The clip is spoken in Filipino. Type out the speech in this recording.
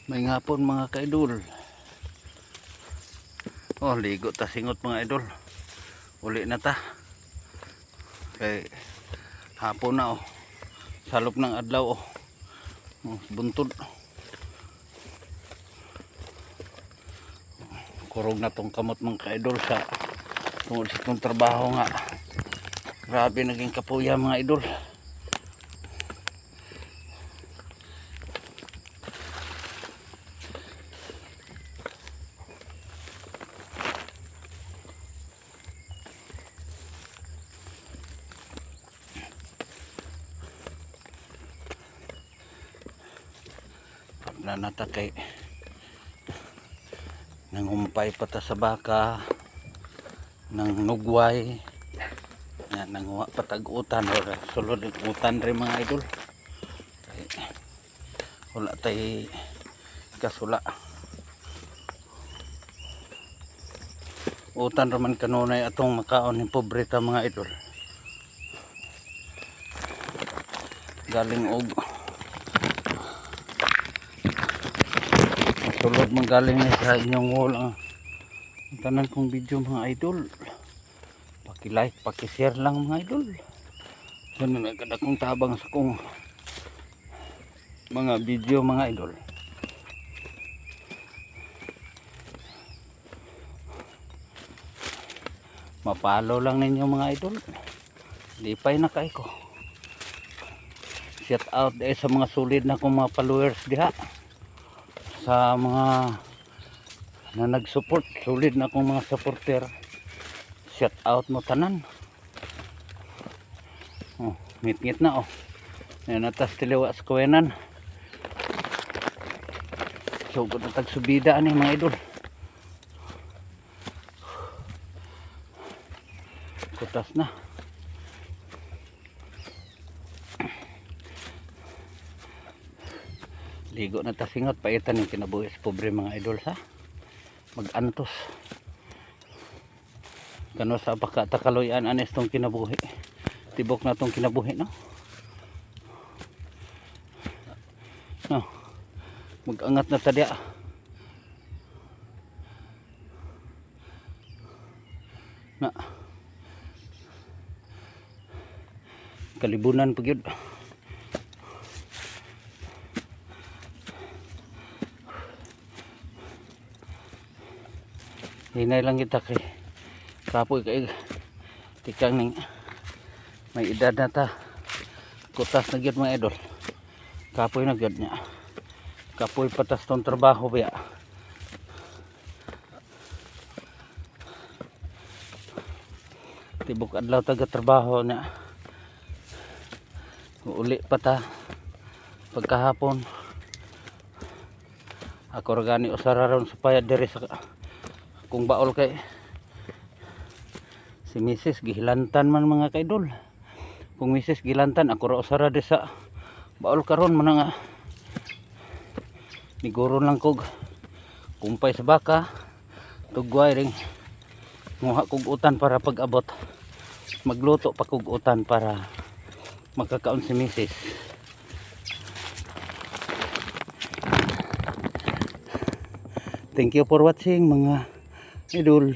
May ngapon mga kaidol. Oh, ligo ta singot mga idol. Uli na ta. Kay hapon na oh. Salop ng adlaw oh. Buntod. Kurog na tong kamot mga kaidol sa tungod sa itong trabaho nga. Grabe naging kapuya mga idol. Nanata kay nangumpay pata sa baka nang nugway yan, nanguha patag-utan or sulod utan rin mga idol ay, wala tay kasula utan raman kanunay atong makaon ng pobreta mga idol galing og sulod manggaling na sa inyong wall ang tanan kong video mga idol. Paki-like, paki-share lang mga idol. Yan na kada kong tabang sa kong mga video mga idol. Mapalo lang ninyo mga idol. Lipay na kay ko. Shout out sa mga solid na kong mga followers diha. Sa mga na nag-support, solid na akong mga supporter. Shout out mo tanan. Oh, ngit-ngit na oh. Yan natas tiliwa sa kawenan. So, kung tagsubida ni mga idol. Kutas na. Ligo na tasingot, paitan yung kinabuhi sa pobre mga idol sa mag-antos. Kano sa pagkatakaloyan anes tong kinabuhi. Tibok na tong kinabuhi no. No. Mag-angat na tadya. Na. Kalibunan pagyud. Hinay lang kita kay kapoy kay tikang ning may edad na ta kutas na gyud mga idol kapoy na gyud nya kapoy patas tong trabaho biya tibok adlaw taga trabaho na uli pa ta pagkahapon ako ra gani usara ron sa payad diri sa kung baol kay si Mrs. gihilantan man mga kaidol. Kung Mrs. gihilantan ako ra usara di sa baol karon man nga niguro lang kog kumpay sa baka tugway ring nguha kog utan para pag-abot magluto pa kog utan para magkakaon si Mrs. Thank you for watching mga idol.